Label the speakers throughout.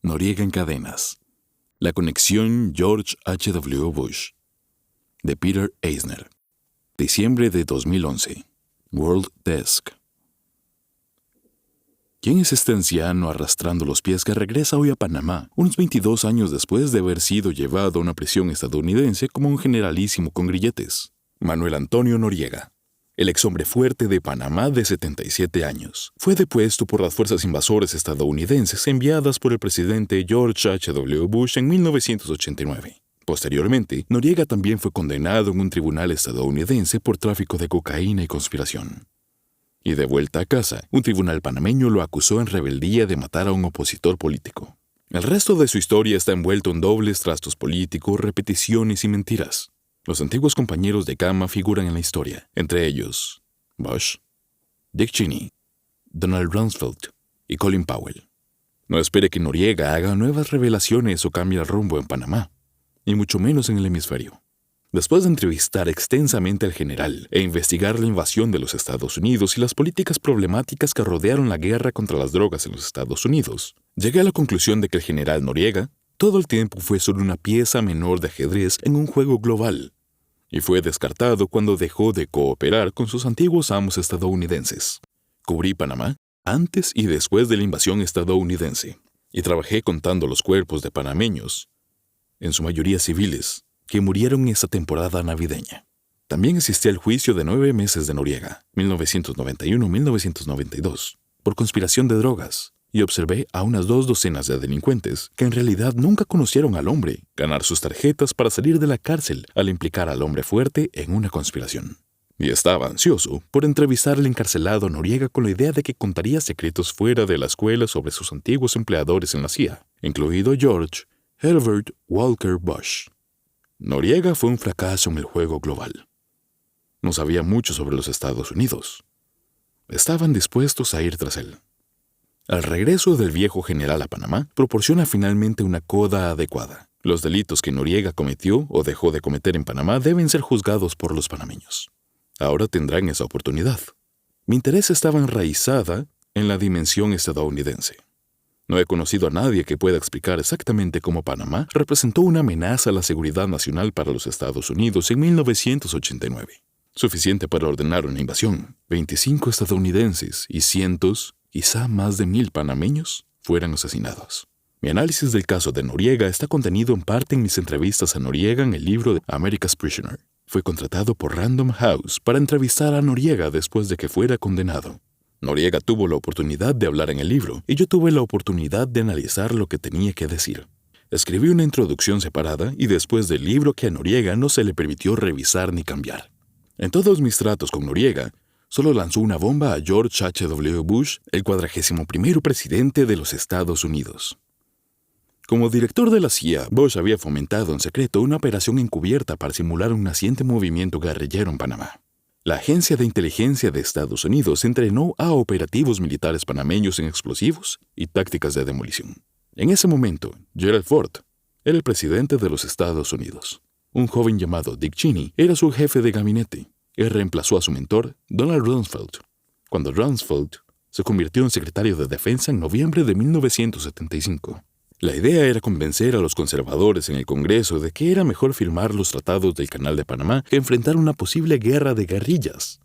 Speaker 1: Noriega en cadenas. La conexión George H.W. Bush. De Peter Eisner. Diciembre de 2011. World Desk. ¿Quién es este anciano arrastrando los pies que regresa hoy a Panamá, unos 22 años después de haber sido llevado a una prisión estadounidense como un generalísimo con grilletes? Manuel Antonio Noriega. El exhombre fuerte de Panamá de 77 años. Fue depuesto por las fuerzas invasoras estadounidenses enviadas por el presidente George H.W. Bush en 1989. Posteriormente, Noriega también fue condenado en un tribunal estadounidense por tráfico de cocaína y conspiración. Y de vuelta a casa, un tribunal panameño lo acusó en rebeldía de matar a un opositor político. El resto de su historia está envuelto en dobles trastos políticos, repeticiones y mentiras. Los antiguos compañeros de cama figuran en la historia, entre ellos Bush, Dick Cheney, Donald Rumsfeld y Colin Powell. No espere que Noriega haga nuevas revelaciones o cambie el rumbo en Panamá, y mucho menos en el hemisferio. Después de entrevistar extensamente al general e investigar la invasión de los Estados Unidos y las políticas problemáticas que rodearon la guerra contra las drogas en los Estados Unidos, llegué a la conclusión de que el general Noriega todo el tiempo fue solo una pieza menor de ajedrez en un juego global, y fue descartado cuando dejó de cooperar con sus antiguos amos estadounidenses. Cubrí Panamá antes y después de la invasión estadounidense, y trabajé contando los cuerpos de panameños, en su mayoría civiles, que murieron en esa temporada navideña. También asistí al juicio de 9 meses de Noriega, 1991-1992, por conspiración de drogas, y observé a unas 2 docenas de delincuentes que en realidad nunca conocieron al hombre ganar sus tarjetas para salir de la cárcel al implicar al hombre fuerte en una conspiración. Y estaba ansioso por entrevistar al encarcelado Noriega con la idea de que contaría secretos fuera de la escuela sobre sus antiguos empleadores en la CIA, incluido George Herbert Walker Bush. Noriega fue un fracaso en el juego global. No sabía mucho sobre los Estados Unidos. Estaban dispuestos a ir tras él. El regreso del viejo general a Panamá proporciona finalmente una coda adecuada. Los delitos que Noriega cometió o dejó de cometer en Panamá deben ser juzgados por los panameños. Ahora tendrán esa oportunidad. Mi interés estaba enraizada en la dimensión estadounidense. No he conocido a nadie que pueda explicar exactamente cómo Panamá representó una amenaza a la seguridad nacional para los Estados Unidos en 1989. Suficiente para ordenar una invasión. 25 estadounidenses y cientos, quizá más de 1000 panameños fueran asesinados. Mi análisis del caso de Noriega está contenido en parte en mis entrevistas a Noriega en el libro de America's Prisoner. Fue contratado por Random House para entrevistar a Noriega después de que fuera condenado. Noriega tuvo la oportunidad de hablar en el libro y yo tuve la oportunidad de analizar lo que tenía que decir. Escribí una introducción separada y después del libro que a Noriega no se le permitió revisar ni cambiar. En todos mis tratos con Noriega, solo lanzó una bomba a George H.W. Bush, el 41º presidente de los Estados Unidos. Como director de la CIA, Bush había fomentado en secreto una operación encubierta para simular un naciente movimiento guerrillero en Panamá. La Agencia de Inteligencia de Estados Unidos entrenó a operativos militares panameños en explosivos y tácticas de demolición. En ese momento, Gerald Ford era el presidente de los Estados Unidos. Un joven llamado Dick Cheney era su jefe de gabinete. Él reemplazó a su mentor, Donald Rumsfeld, cuando Rumsfeld se convirtió en secretario de Defensa en noviembre de 1975. La idea era convencer a los conservadores en el Congreso de que era mejor firmar los tratados del Canal de Panamá que enfrentar una posible guerra de guerrillas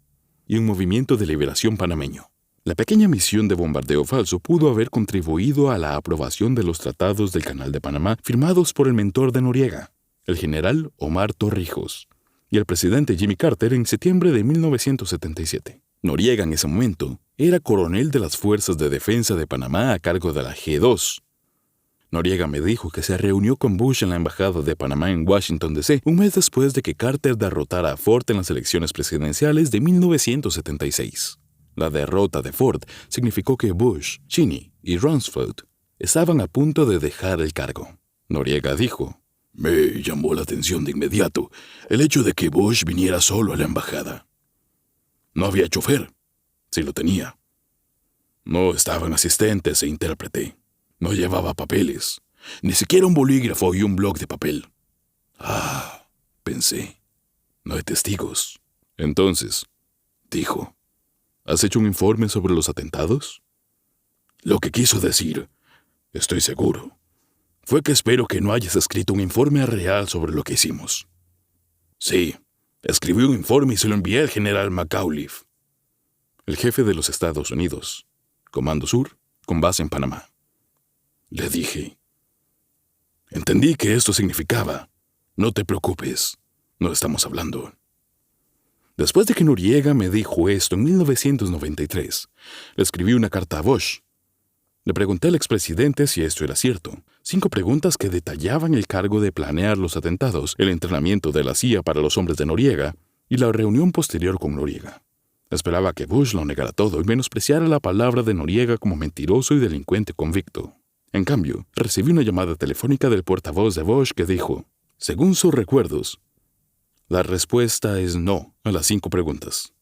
Speaker 1: y un movimiento de liberación panameño. La pequeña misión de bombardeo falso pudo haber contribuido a la aprobación de los tratados del Canal de Panamá firmados por el mentor de Noriega, el general Omar Torrijos, y el presidente Jimmy Carter en septiembre de 1977. Noriega en ese momento era coronel de las Fuerzas de Defensa de Panamá a cargo de la G2. Noriega me dijo que se reunió con Bush en la embajada de Panamá en Washington, D.C., un mes después de que Carter derrotara a Ford en las elecciones presidenciales de 1976. La derrota de Ford significó que Bush, Cheney y Rumsfeld estaban a punto de dejar el cargo. Noriega dijo: "Me llamó la atención de inmediato el hecho de que Bush viniera solo a la embajada. No había chofer, sí lo tenía. No estaban asistentes e intérprete. No llevaba papeles, ni siquiera un bolígrafo y un bloc de papel. Pensé, no hay testigos. Entonces, dijo, ¿has hecho un informe sobre los atentados? Lo que quiso decir, estoy seguro, fue que espero que no hayas escrito un informe real sobre lo que hicimos. Sí, escribí un informe y se lo envié al general McAuliffe, el jefe de los Estados Unidos, Comando Sur, con base en Panamá. Le dije, entendí que esto significaba, no te preocupes, no estamos hablando. Después de que Noriega me dijo esto en 1993, le escribí una carta a Bush. Le pregunté al expresidente si esto era cierto. 5 preguntas que detallaban el cargo de planear los atentados, el entrenamiento de la CIA para los hombres de Noriega y la reunión posterior con Noriega. Esperaba que Bush lo negara todo y menospreciara la palabra de Noriega como mentiroso y delincuente convicto. En cambio, recibí una llamada telefónica del portavoz de Bush que dijo, según sus recuerdos, la respuesta es no a las 5 preguntas.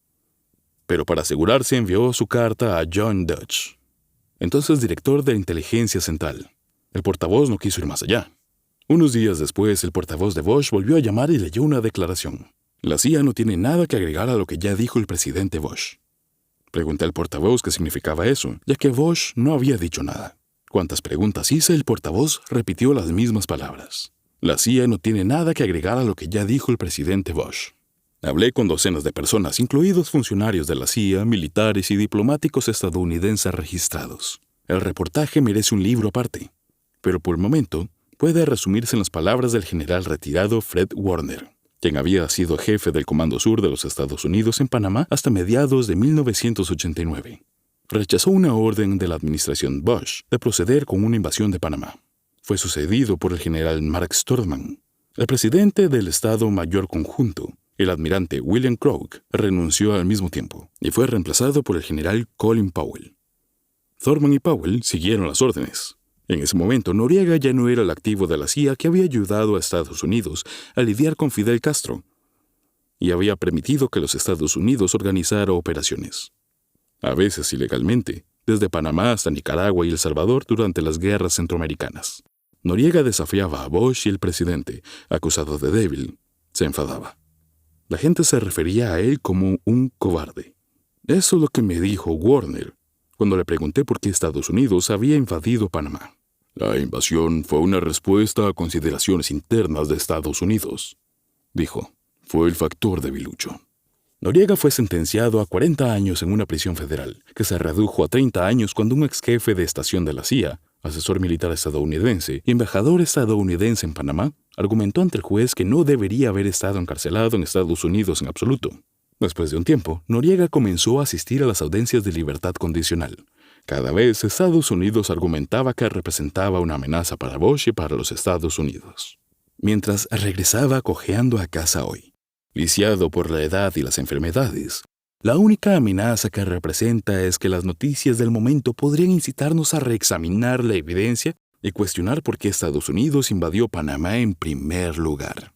Speaker 1: Pero para asegurarse envió su carta a John Dutch, entonces director de Inteligencia Central. El portavoz no quiso ir más allá. Unos días después, el portavoz de Bush volvió a llamar y leyó una declaración. La CIA no tiene nada que agregar a lo que ya dijo el presidente Bush. Pregunté al portavoz qué significaba eso, ya que Bush no había dicho nada. Cuantas preguntas hice, el portavoz repitió las mismas palabras. La CIA no tiene nada que agregar a lo que ya dijo el presidente Bush. Hablé con docenas de personas, incluidos funcionarios de la CIA, militares y diplomáticos estadounidenses registrados. El reportaje merece un libro aparte, pero por el momento puede resumirse en las palabras del general retirado Fred Warner, quien había sido jefe del Comando Sur de los Estados Unidos en Panamá hasta mediados de 1989. Rechazó una orden de la administración Bush de proceder con una invasión de Panamá. Fue sucedido por el general Mark Storman. El presidente del Estado Mayor Conjunto, el almirante William Crook, renunció al mismo tiempo y fue reemplazado por el general Colin Powell. Thurman y Powell siguieron las órdenes. En ese momento, Noriega ya no era el activo de la CIA que había ayudado a Estados Unidos a lidiar con Fidel Castro y había permitido que los Estados Unidos organizara operaciones, a veces ilegalmente, desde Panamá hasta Nicaragua y El Salvador durante las guerras centroamericanas. Noriega desafiaba a Bush y el presidente, acusado de débil, se enfadaba. La gente se refería a él como un cobarde. Eso es lo que me dijo Warner cuando le pregunté por qué Estados Unidos había invadido Panamá. La invasión fue una respuesta a consideraciones internas de Estados Unidos, dijo. Fue el factor debilucho. Noriega fue sentenciado a 40 años en una prisión federal, que se redujo a 30 años cuando un ex jefe de estación de la CIA, asesor militar estadounidense y embajador estadounidense en Panamá, argumentó ante el juez que no debería haber estado encarcelado en Estados Unidos en absoluto. Después de un tiempo, Noriega comenzó a asistir a las audiencias de libertad condicional. Cada vez Estados Unidos argumentaba que representaba una amenaza para Bush y para los Estados Unidos. Mientras regresaba cojeando a casa hoy, lisiado por la edad y las enfermedades, la única amenaza que representa es que las noticias del momento podrían incitarnos a reexaminar la evidencia y cuestionar por qué Estados Unidos invadió Panamá en primer lugar.